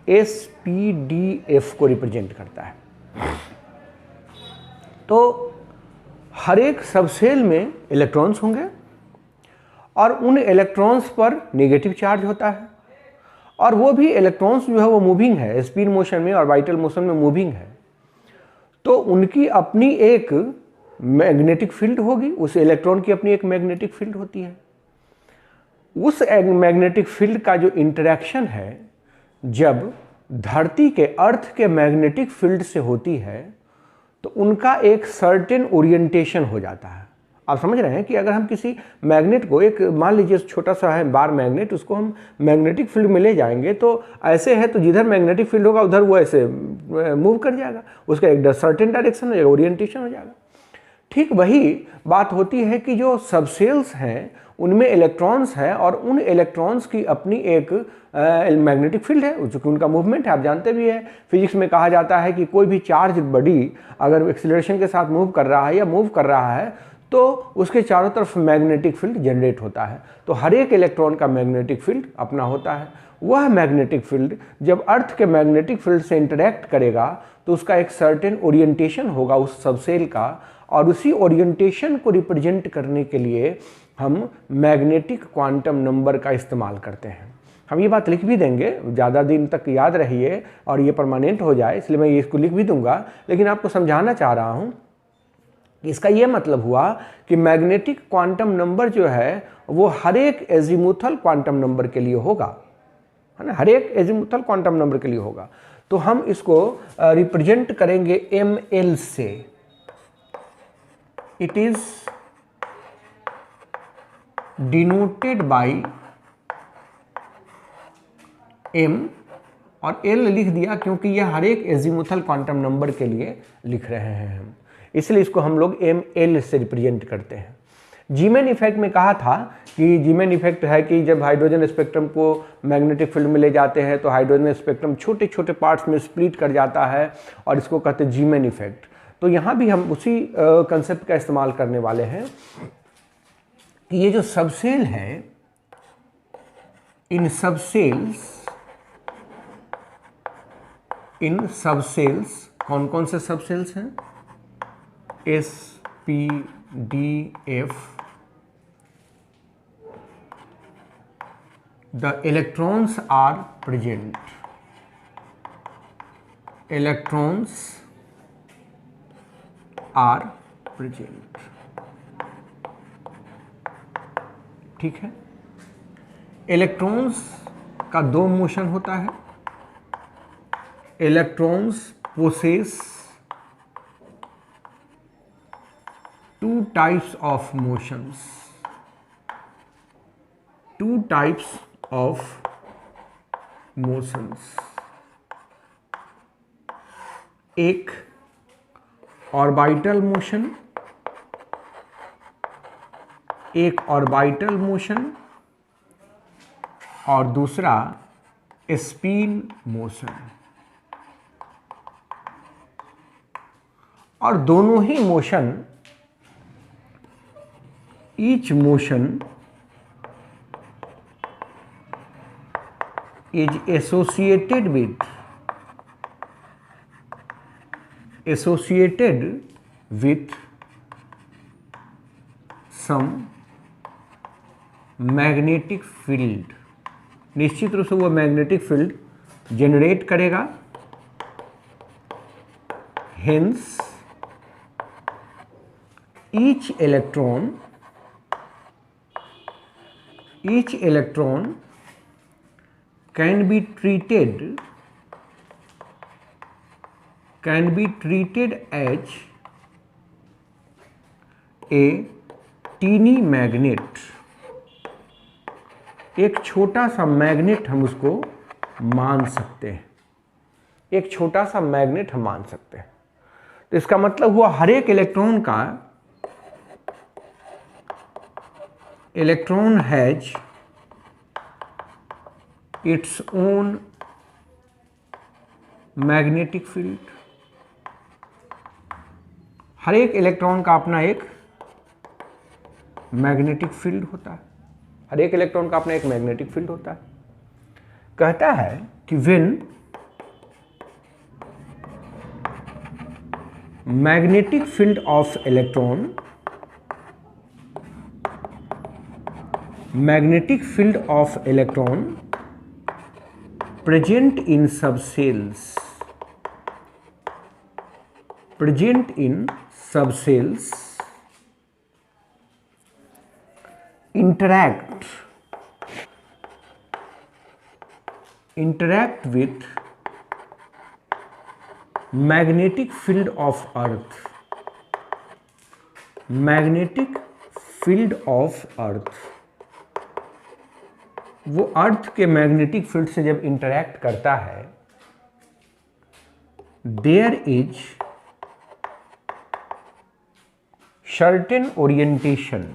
SPDF को रिप्रेजेंट करता है। तो हर एक सब सेल में इलेक्ट्रॉन्स होंगे और उन इलेक्ट्रॉन्स पर नेगेटिव चार्ज होता है, और वो भी इलेक्ट्रॉन्स जो है वो मूविंग है, स्पिन मोशन में और वाइटल मोशन में मूविंग है, तो उनकी अपनी एक मैग्नेटिक फील्ड होगी, उस इलेक्ट्रॉन की अपनी एक मैग्नेटिक फील्ड होती है। उस मैग्नेटिक फील्ड का जो इंटरेक्शन है जब धरती के अर्थ के मैग्नेटिक फील्ड से होती है तो उनका एक सर्टेन ओरिएंटेशन हो जाता है। आप समझ रहे हैं कि अगर हम किसी मैग्नेट को, एक मान लीजिए छोटा सा है बार मैग्नेट, उसको हम मैग्नेटिक फील्ड में ले जाएंगे तो ऐसे है, तो जिधर मैग्नेटिक फील्ड होगा उधर वो ऐसे मूव कर जाएगा, उसका एक सर्टेन डायरेक्शन हो जाएगा, ओरिएंटेशन हो जाएगा। ठीक वही बात होती है कि जो सबसेल्स हैं उनमें इलेक्ट्रॉन्स हैं और उन इलेक्ट्रॉन्स की अपनी एक मैग्नेटिक फील्ड है, चूँकि उनका मूवमेंट है, आप जानते भी हैं फिजिक्स में कहा जाता है कि कोई भी चार्ज बॉडी अगर एक्सीलरेशन के साथ मूव कर रहा है या मूव कर रहा है तो उसके चारों तरफ मैग्नेटिक फील्ड जनरेट होता है। तो हर एक इलेक्ट्रॉन का मैग्नेटिक फील्ड अपना होता है। वह मैग्नेटिक फील्ड जब अर्थ के मैग्नेटिक फील्ड से इंटरेक्ट करेगा तो उसका एक सर्टेन ओरिएंटेशन होगा उस सबसेल का, और उसी ओरिएंटेशन को रिप्रेजेंट करने के लिए हम मैग्नेटिक क्वांटम नंबर का इस्तेमाल करते हैं। हम ये बात लिख भी देंगे, ज़्यादा दिन तक याद रहिए और ये परमानेंट हो जाए, इसलिए मैं ये इसको लिख भी दूंगा, लेकिन आपको समझाना चाह रहा हूँ। इसका ये मतलब हुआ कि मैग्नेटिक क्वांटम नंबर जो है वो हर एक एजीमुथल क्वांटम नंबर के लिए होगा, है ना, हर एक एजीमुथल क्वांटम नंबर के लिए होगा। तो हम इसको रिप्रेजेंट करेंगे ml से। It is denoted by m और l लिख दिया क्योंकि यह हर एक एजीमुथल क्वांटम नंबर के लिए लिख रहे हैं हम, इसलिए इसको हम लोग ml से रिप्रेजेंट करते हैं। जीमैन इफेक्ट में कहा था कि जीमैन इफेक्ट है कि जब हाइड्रोजन स्पेक्ट्रम को मैग्नेटिक फील्ड में ले जाते हैं तो हाइड्रोजन स्पेक्ट्रम छोटे छोटे पार्ट्स में स्प्लिट कर जाता है और इसको कहते हैं जीमैन इफेक्ट। तो यहाँ भी हम उसी कंसेप्ट का इस्तेमाल करने वाले हैं कि ये जो सबसेल है, इन सबसेल्स कौन कौन से सबसेल्स हैं? S, P, D, F, the electrons are present. Electrons are present. ठीक है। इलेक्ट्रॉन्स का दो मोशन होता है। Electrons possess two types of motions, two types of motions, एक ऑर्बिटल मोशन, एक ऑर्बिटल मोशन और दूसरा स्पिन मोशन। और दोनों ही motion, each motion is associated with some magnetic field। निश्चित रूप से वो मैग्नेटिक फील्ड जनरेट करेगा। Hence each electron can be treated as a teeny magnet। एक छोटा सा मैग्नेट हम उसको मान सकते हैं, एक छोटा सा मैग्नेट हम मान सकते हैं। तो इसका मतलब हुआ हर एक electron has its own magnetic field. हर एक इलेक्ट्रॉन का अपना एक मैग्नेटिक फील्ड होता है। हर एक इलेक्ट्रॉन का अपना एक मैग्नेटिक फील्ड होता है। कहता है कि when magnetic field of electron present in subcells interact with magnetic field of earth। Magnetic field of earth, वो अर्थ के मैग्नेटिक फील्ड से जब इंटरैक्ट करता है, there is certain orientation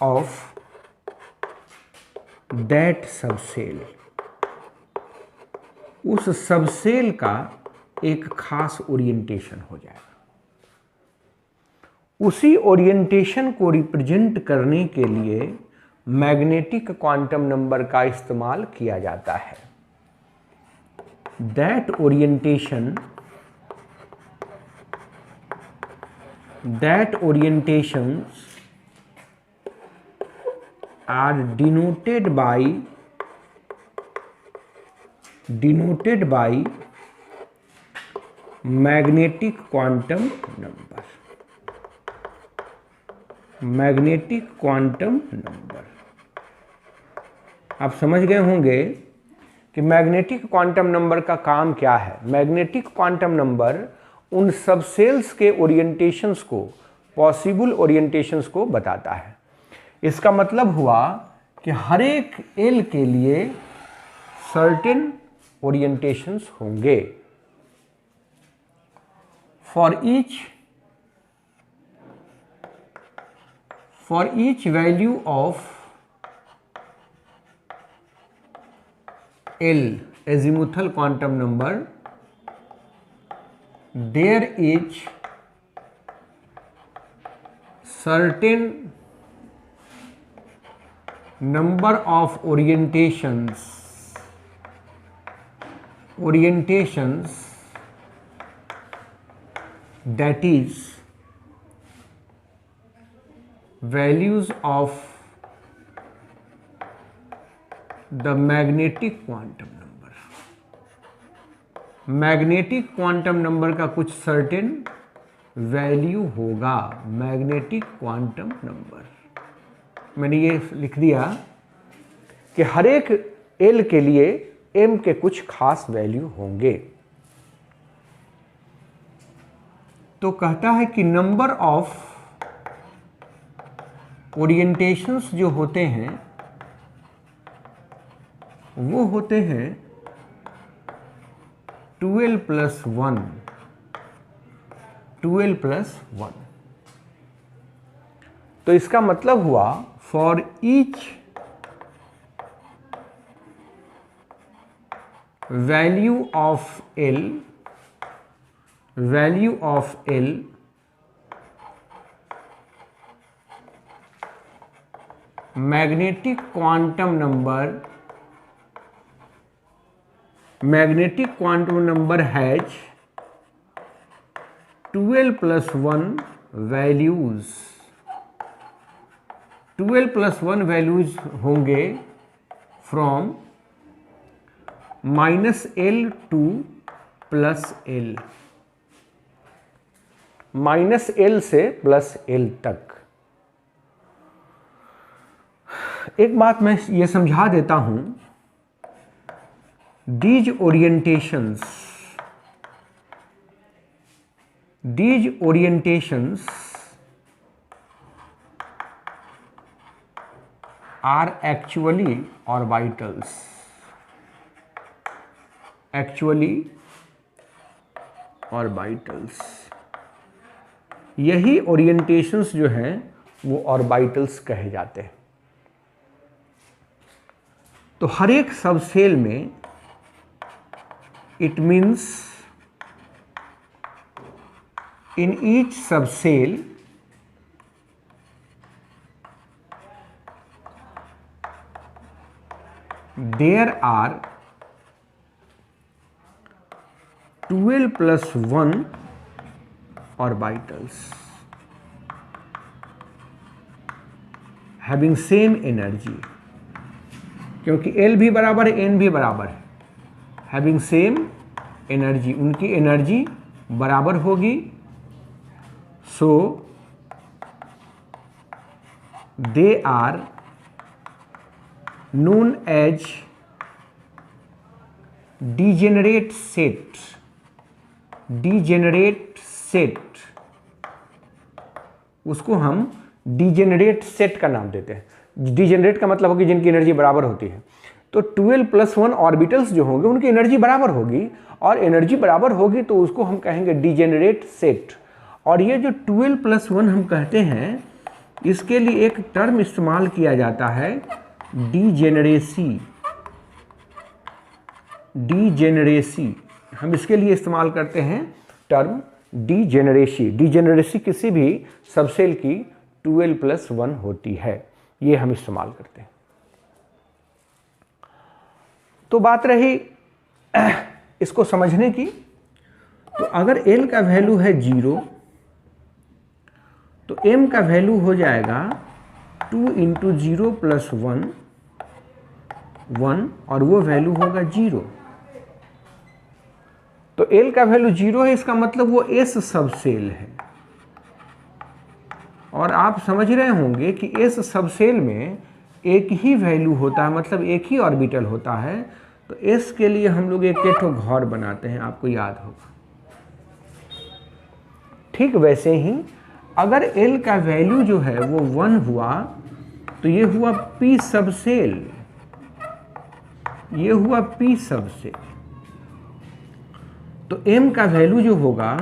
of that subcell। उस सबसेल का एक खास ओरिएंटेशन हो जाएगा। उसी ओरिएंटेशन को रिप्रेजेंट करने के लिए मैग्नेटिक क्वांटम नंबर का इस्तेमाल किया जाता है। That orientations are denoted by magnetic quantum number। Magnetic quantum number, आप समझ गए होंगे कि मैग्नेटिक क्वांटम नंबर का काम क्या है। मैग्नेटिक क्वांटम नंबर उन सबसेल्स के ओरिएंटेशंस को, पॉसिबल ओरिएंटेशंस को बताता है। इसका मतलब हुआ कि हर एक एल के लिए सर्टेन ओरिएंटेशंस होंगे। For each value of L azimuthal quantum number, there is certain number of orientations that is values of the magnetic quantum number। Magnetic quantum number का कुछ सर्टेन वैल्यू होगा। मैग्नेटिक क्वांटम नंबर, मैंने ये लिख दिया कि हर एक एल के लिए एम के कुछ खास वैल्यू होंगे। तो कहता है कि नंबर ऑफ ओरिएंटेशंस जो होते हैं वो होते हैं 12+1। तो इसका मतलब हुआ for each value of L magnetic quantum number has 12+1 values. 12+1 values होंगे from -L to +L, -L से +L तक। एक बात मैं ये समझा देता हूं, these orientations are actually orbitals। यही ओरिएंटेशंस जो हैं वो ऑर्बिटल्स कहे जाते हैं। तो हर एक सबसेल में it means in each subshell there are 12+1 orbitals having same energy, क्योंकि L भी बराबर है, N भी बराबर है। हैविंग सेम एनर्जी, उनकी एनर्जी बराबर होगी। So they are known as degenerate set. उसको हम डीजेनरेट सेट का नाम देते हैं। डीजेनरेट का मतलब होगी जिनकी एनर्जी बराबर होती है। तो 12+1 ऑर्बिटल्स जो होंगे उनकी एनर्जी बराबर होगी, और एनर्जी बराबर होगी तो उसको हम कहेंगे डीजेनरेट सेट। और ये जो 12+1 हम कहते हैं, इसके लिए एक टर्म इस्तेमाल किया जाता है डीजेनरेसी। डीजेनरेसी, हम इसके लिए इस्तेमाल करते हैं टर्म डीजेनरेसी। डीजेनरेसी किसी भी सबसेल की 2l+1 होती है, ये हम इस्तेमाल करते हैं। तो बात रही इसको समझने की, तो अगर l का वैल्यू है 0 तो m का वैल्यू हो जाएगा 2 × 0 + 1 और वो वैल्यू होगा 0। तो l का वैल्यू 0 है, इसका मतलब वो s सबसेल है। और आप समझ रहे होंगे कि s सबसेल में एक ही वैल्यू होता है, मतलब एक ही ऑर्बिटल होता है। तो s के लिए हम लोग एक घर बनाते हैं, आपको याद होगा। ठीक वैसे ही अगर l का वैल्यू जो है वो 1 हुआ तो ये हुआ p सबसेल, ये हुआ p सबसेल। तो m का वैल्यू जो होगा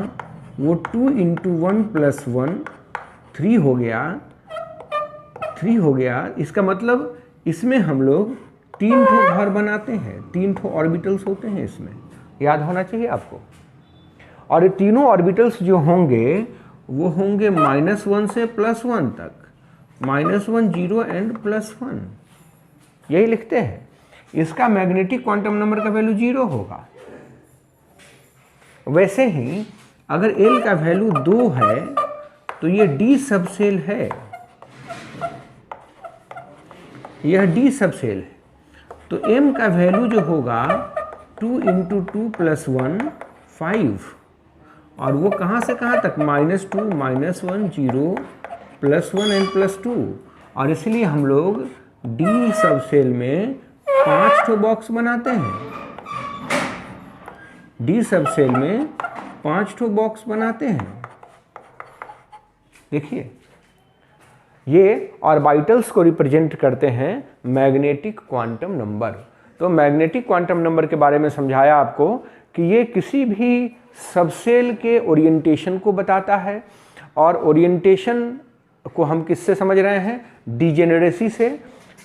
वो 2 × 1 + 1 3 हो गया, 3 हो गया। इसका मतलब इसमें हम लोग 3 ठो घर बनाते हैं, 3 ठो ऑर्बिटल्स होते हैं इसमें, याद होना चाहिए आपको। और ये तीनों ऑर्बिटल्स जो होंगे वो होंगे -1 से +1 तक, -1 0 एंड +1, यही लिखते हैं। इसका मैग्नेटिक क्वांटम नंबर का वैल्यू 0 होगा। वैसे ही अगर l का वैल्यू 2 है तो ये d सबसेल है, यह d सबसेल है। तो m का वैल्यू जो होगा 2 × 2 + 1 5, और वो कहाँ से कहाँ तक, -2 -1 0 +1 एंड +2। और इसलिए हम लोग d सबसेल में 5 ठो बॉक्स बनाते हैं, d सबसेल में 5 ठो बॉक्स बनाते हैं। देखिए ये ऑर्बिटल्स को रिप्रेजेंट करते हैं मैग्नेटिक क्वांटम नंबर। तो मैग्नेटिक क्वांटम नंबर के बारे में समझाया आपको कि ये किसी भी सबसेल के ओरिएंटेशन को बताता है। और ओरिएंटेशन को हम किससे समझ रहे हैं, डीजेनरेसी से।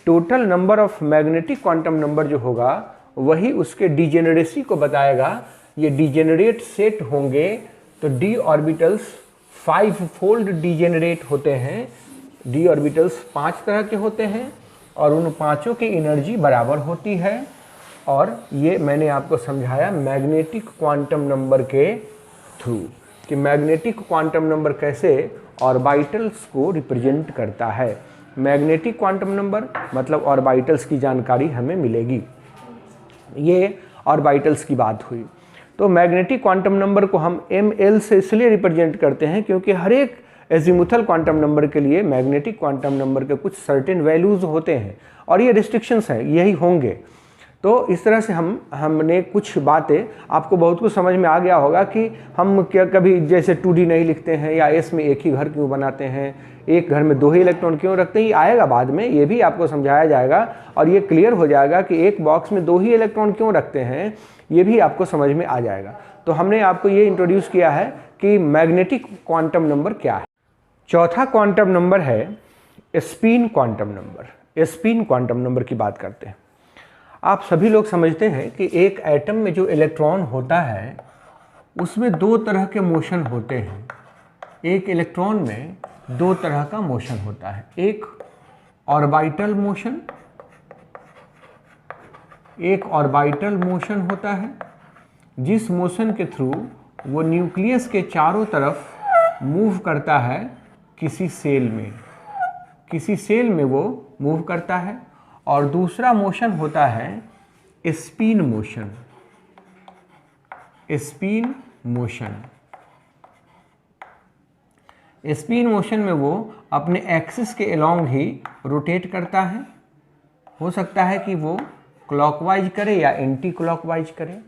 Total number of magnetic quantum number जो होगा वही उसके डीजेनरेसी को बताएगा। ये डीजेनरेट सेट होंगे तो d ऑर्बिटल्स 5 फोल्ड डीजेनरेट होते हैं। d ऑर्बिटल्स 5 तरह के होते हैं और उन पांचों की एनर्जी बराबर होती है। और ये मैंने आपको समझाया मैग्नेटिक क्वांटम नंबर के थ्रू कि मैग्नेटिक क्वांटम नंबर कैसे ऑर्बिटल्स को रिप्रेजेंट करता है। मैग्नेटिक क्वांटम नंबर मतलब ऑर्बिटल्स की जानकारी हमें मिलेगी। ये ऑर्बिटल्स की बात हुई। तो मैग्नेटिक क्वांटम नंबर को हम ml से इसलिए रिप्रेजेंट करते हैं क्योंकि हर एक एजीमुथल क्वांटम नंबर के लिए मैग्नेटिक क्वांटम नंबर के कुछ सर्टेन वैल्यूज होते हैं और ये रिस्ट्रिक्शंस हैं, यही होंगे। तो इस तरह से हमने कुछ बातें, आपको बहुत कुछ समझ में आ गया होगा कि हम क्या कभी जैसे 2D नहीं लिखते हैं या s में एक ही घर क्यों बनाते हैं, एक घर में 2 ही इलेक्ट्रॉन क्यों रखते हैं, ये आएगा बाद में, ये भी आपको समझाया जाएगा और ये क्लियर हो जाएगा कि एक बॉक्स में 2 ही इलेक्ट्रॉन क्यों रखते हैं, ये भी आपको समझ में आ जाएगा। तो हमने आपको ये इंट्रोड्यूस किया है कि मैग्नेटिक क्वांटम नंबर क्या है। चौथा क्वांटम नंबर है spin quantum number. Spin quantum number की बात करते हैं। आप सभी लोग समझते हैं कि एक एटम में जो इलेक्ट्रॉन होता है उसमें 2 तरह के मोशन होते हैं। एक इलेक्ट्रॉन में 2 तरह का मोशन होता है, एक ऑर्बिटल मोशन, एक ऑर्बिटल मोशन होता है जिस मोशन के थ्रू वो न्यूक्लियस के चारों तरफ मूव करता है किसी सेल में वो मूव करता है। और दूसरा मोशन होता है स्पिन मोशन। स्पिन मोशन में वो अपने एक्सिस के अलोंग ही रोटेट करता है। हो सकता है कि वो क्लॉकवाइज करे या एंटी क्लॉकवाइज करे।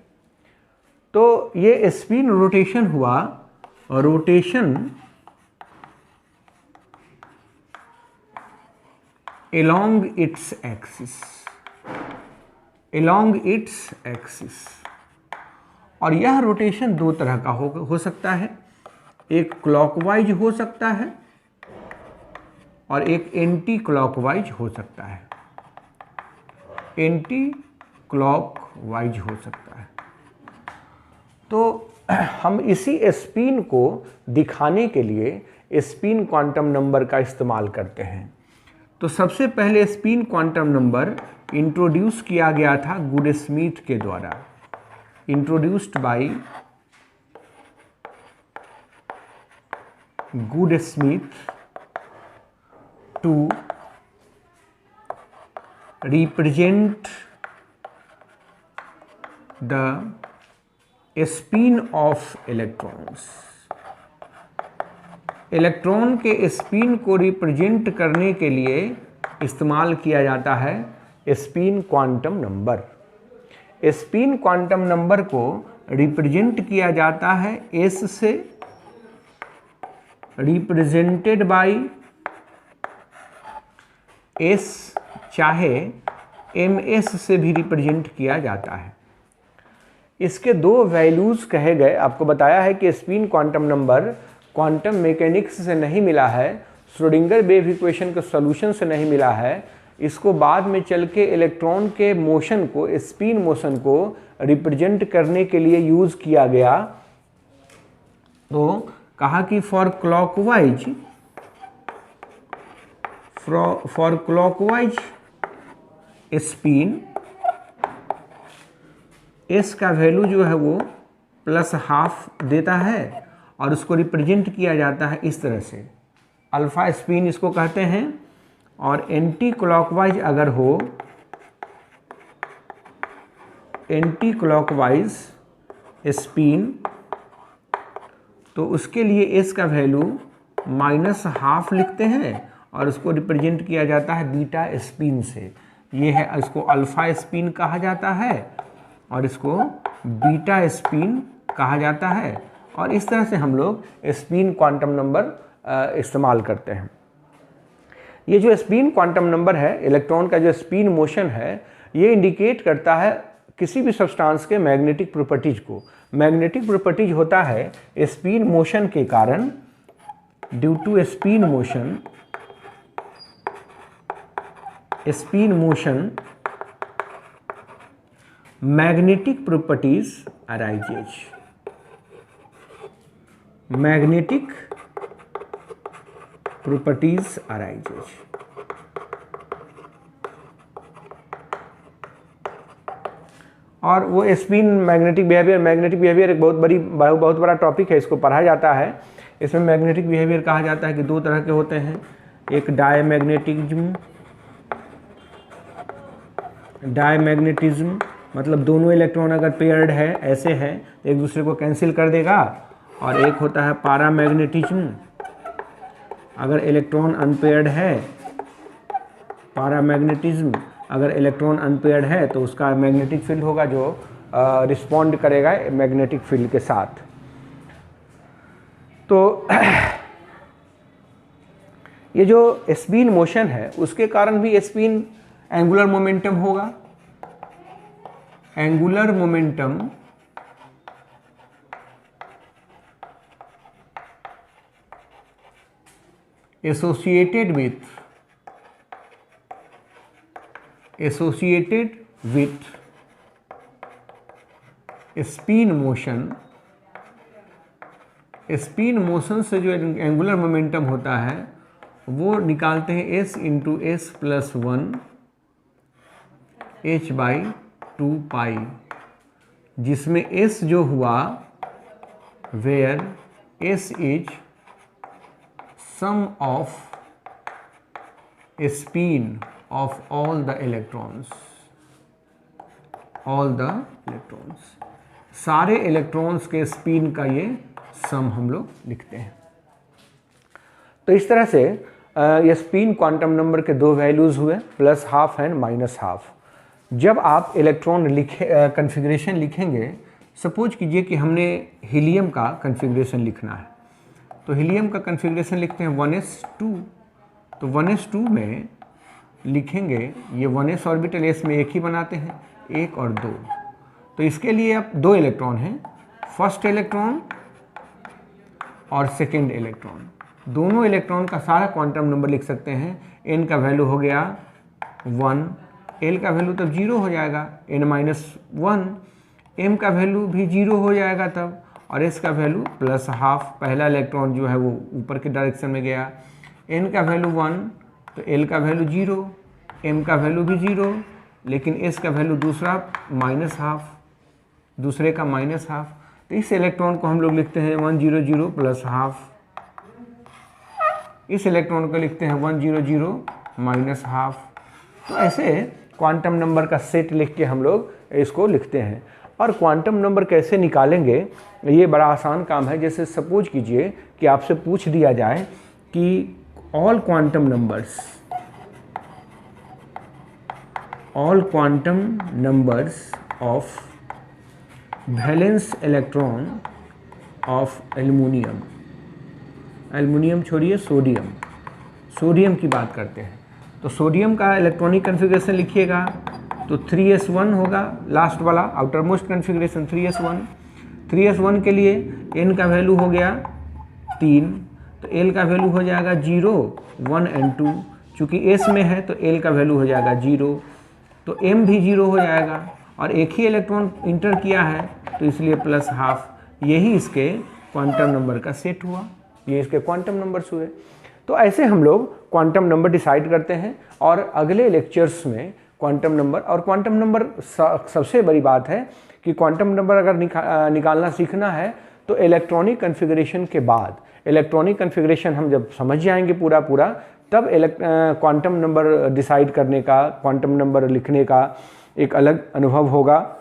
तो ये स्पिन रोटेशन हुआ, रोटेशन along its axis, और यह रोटेशन 2 तरह का हो सकता है, एक क्लॉकवाइज हो सकता है और एक एंटी क्लॉकवाइज हो सकता है। एंटी क्लॉक वाइज हो सकता है। तो हम इसी स्पिन को दिखाने के लिए स्पिन क्वांटम नंबर का इस्तेमाल करते हैं। तो सबसे पहले स्पिन क्वांटम नंबर इंट्रोड्यूस किया गया था गुडस्मिथ के द्वारा, introduced by Goudsmit to represent the spin of electrons. Electron के स्पिन को रिप्रेजेंट करने के लिए इस्तेमाल किया जाता है spin quantum number. Spin quantum number को रिप्रेजेंट किया जाता है S से, रिप्रेजेंटेड बाय S, चाहे MS से भी रिप्रेजेंट किया जाता है। इसके दो वैल्यूज़ कहे गए। आपको बताया है कि spin quantum number quantum mechanics से नहीं मिला है, श्रोडिंगर वेव इक्वेशन के सॉल्यूशन से नहीं मिला है। इसको बाद में चल के इलेक्ट्रॉन के मोशन को, स्पिन मोशन को रिप्रेजेंट करने के लिए यूज़ किया गया। तो कहा कि फॉर क्लॉकवाइज स्पिन S का वैल्यू जो है वो +½ देता है और उसको रिप्रेजेंट किया जाता है इस तरह से, अल्फा स्पिन इसको कहते हैं। और एंटी क्लॉकवाइज अगर हो, एंटी क्लॉकवाइज स्पिन, तो उसके लिए S का वैल्यू -½ लिखते हैं और उसको रिप्रेजेंट किया जाता है बीटा स्पिन से। ये है, इसको अल्फा स्पिन कहा जाता है और इसको बीटा स्पिन कहा जाता है। और इस तरह से हम लोग स्पिन क्वांटम नंबर इस्तेमाल करते हैं। ये जो स्पिन क्वांटम नंबर है, इलेक्ट्रॉन का जो स्पिन मोशन है, ये इंडिकेट करता है किसी भी सब्सटेंस के मैग्नेटिक प्रॉपर्टीज को। मैग्नेटिक प्रॉपर्टीज होता है स्पिन मोशन के कारण, due to spin motion magnetic properties arises. Magnetic properties arises. और वो स्पिन मैग्नेटिक बिहेवियर एक बहुत बड़ा टॉपिक है, इसको पढ़ा जाता है। इसमें मैग्नेटिक बिहेवियर कहा जाता है कि दो तरह के होते हैं, एक डायमैग्नेटिज्म, मतलब दोनों इलेक्ट्रॉन अगर पेयर्ड है, ऐसे है, एक दूसरे को कैंसिल कर देगा। और एक होता है पैरामैग्नेटिज्म, अगर इलेक्ट्रॉन अनपेयर्ड है, पैरामैग्नेटिज्म, अगर इलेक्ट्रॉन अनपेयर्ड है तो उसका मैग्नेटिक फील्ड होगा जो रिस्पॉन्ड करेगा मैग्नेटिक फील्ड के साथ। तो ये जो स्पिन मोशन है उसके कारण भी स्पिन एंगुलर मोमेंटम होगा। Angular momentum associated with spin motion. Spin motion से जो एंगुलर मोमेंटम होता है वो निकालते हैं S × S+1 h/2 पाई, जिसमें S जो हुआ, where S is sum of spin of all the electrons. सारे इलेक्ट्रॉन्स के स्पिन का ये सम हम लोग लिखते हैं। तो इस तरह से ये स्पिन क्वांटम नंबर के दो वैल्यूज़ हुए, +½ एंड -½ जब आप इलेक्ट्रॉन कन्फिग्रेशन लिखेंगे, सपोज कीजिए कि हमने हीलियम का कन्फिग्रेशन लिखना है, तो हीलियम का कन्फिग्रेशन लिखते हैं 1s2। तो 1s2 में लिखेंगे, ये 1s ऑर्बिटल s में एक ही बनाते हैं, 1 और 2। तो इसके लिए अब 2 इलेक्ट्रॉन हैं, फर्स्ट इलेक्ट्रॉन और सेकेंड इलेक्ट्रॉन। दोनों इलेक्ट्रॉन का सारा क्वांटम नंबर लिख सकते हैं। n का वैल्यू हो गया 1, L का वैल्यू तब 0 हो जाएगा, n-1, M का वैल्यू भी 0 हो जाएगा तब, और S का वैल्यू +½ पहला इलेक्ट्रॉन जो है वो ऊपर के डायरेक्शन में गया, N का वैल्यू 1 तो L का वैल्यू 0, M का वैल्यू भी 0, लेकिन S का वैल्यू दूसरा -½ दूसरे का -½ तो इस इलेक्ट्रॉन को हम लोग लिखते हैं 100 +½ इस इलेक्ट्रॉन को लिखते हैं 100 -½ तो ऐसे क्वांटम नंबर का सेट लिख के हम लोग इसको लिखते हैं। और क्वांटम नंबर कैसे निकालेंगे ये बड़ा आसान काम है। जैसे सपोज कीजिए कि आपसे पूछ दिया जाए कि all quantum numbers of valence electron of aluminium छोड़िए, सोडियम की बात करते हैं। तो सोडियम का इलेक्ट्रॉनिक कन्फिग्रेशन लिखिएगा तो 3s1 होगा, लास्ट वाला आउटर मोस्ट कन्फिग्रेशन 3s1 के लिए n का वैल्यू हो गया 3, तो l का वैल्यू हो जाएगा 0, 1 and 2, चूँकि s में है तो l का वैल्यू हो जाएगा 0, तो m भी 0 हो जाएगा, और एक ही इलेक्ट्रॉन इंटर किया है तो इसलिए +½ यही इसके क्वांटम नंबर का सेट हुआ, ये इसके क्वांटम नंबर्स हुए। तो ऐसे हम लोग क्वांटम नंबर डिसाइड करते हैं, और अगले लेक्चर्स में क्वांटम नंबर सबसे बड़ी बात है कि क्वांटम नंबर अगर निकालना सीखना है तो इलेक्ट्रॉनिक कन्फिग्रेशन के बाद, इलेक्ट्रॉनिक कन्फिग्रेशन हम जब समझ जाएंगे पूरा तब क्वांटम नंबर डिसाइड करने का, क्वांटम नंबर लिखने का एक अलग अनुभव होगा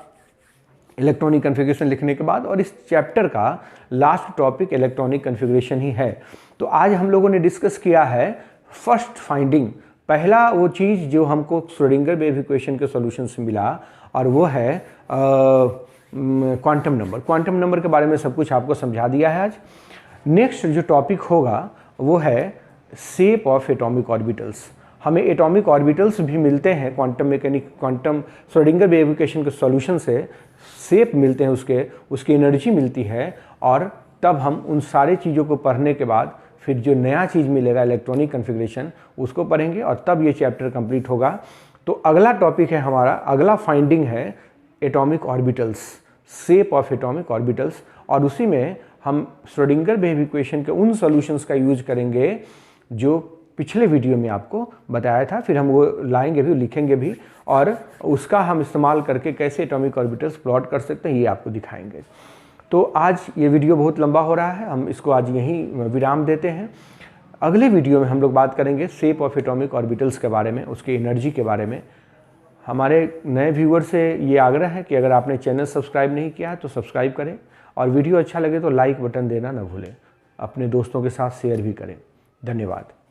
इलेक्ट्रॉनिक कन्फिग्रेशन लिखने के बाद। और इस चैप्टर का लास्ट टॉपिक इलेक्ट्रॉनिक कन्फिग्रेशन ही है। तो आज हम लोगों ने डिस्कस किया है फर्स्ट फाइंडिंग, पहला वो चीज़ जो हमको श्रोडिंगर वेव इक्वेशन के सॉल्यूशन से मिला, और वो है क्वांटम नंबर। क्वांटम नंबर के बारे में सब कुछ आपको समझा दिया है आज। नेक्स्ट जो टॉपिक होगा वो है शेप ऑफ एटॉमिक ऑर्बिटल्स। हमें एटॉमिक ऑर्बिटल्स भी मिलते हैं क्वांटम श्रोडिंगर वेव इक्वेशन के सॉल्यूशन से, शेप मिलते हैं उसकी एनर्जी मिलती है, और तब हम उन सारी चीज़ों को पढ़ने के बाद फिर जो नया चीज़ मिलेगा इलेक्ट्रॉनिक कन्फिग्रेशन उसको पढ़ेंगे, और तब ये चैप्टर कंप्लीट होगा। तो अगला टॉपिक है हमारा, अगला फाइंडिंग है atomic orbitals, shape of atomic orbitals, और उसी में हम श्रोडिंगर वेव इक्वेशन के उन सॉल्यूशंस का यूज करेंगे जो पिछले वीडियो में आपको बताया था। फिर हम वो लाएंगे भी, लिखेंगे भी, और उसका हम इस्तेमाल करके कैसे एटॉमिक ऑर्बिटल्स प्लॉट कर सकते हैं ये आपको दिखाएंगे। तो आज ये वीडियो बहुत लंबा हो रहा है, हम इसको आज यहीं विराम देते हैं। अगले वीडियो में हम लोग बात करेंगे शेप ऑफ एटॉमिक ऑर्बिटल्स के बारे में, उसकी एनर्जी के बारे में। हमारे नए व्यूअर से ये आग्रह है कि अगर आपने चैनल सब्सक्राइब नहीं किया तो सब्सक्राइब करें, और वीडियो अच्छा लगे तो लाइक बटन देना न भूलें, अपने दोस्तों के साथ शेयर भी करें। धन्यवाद।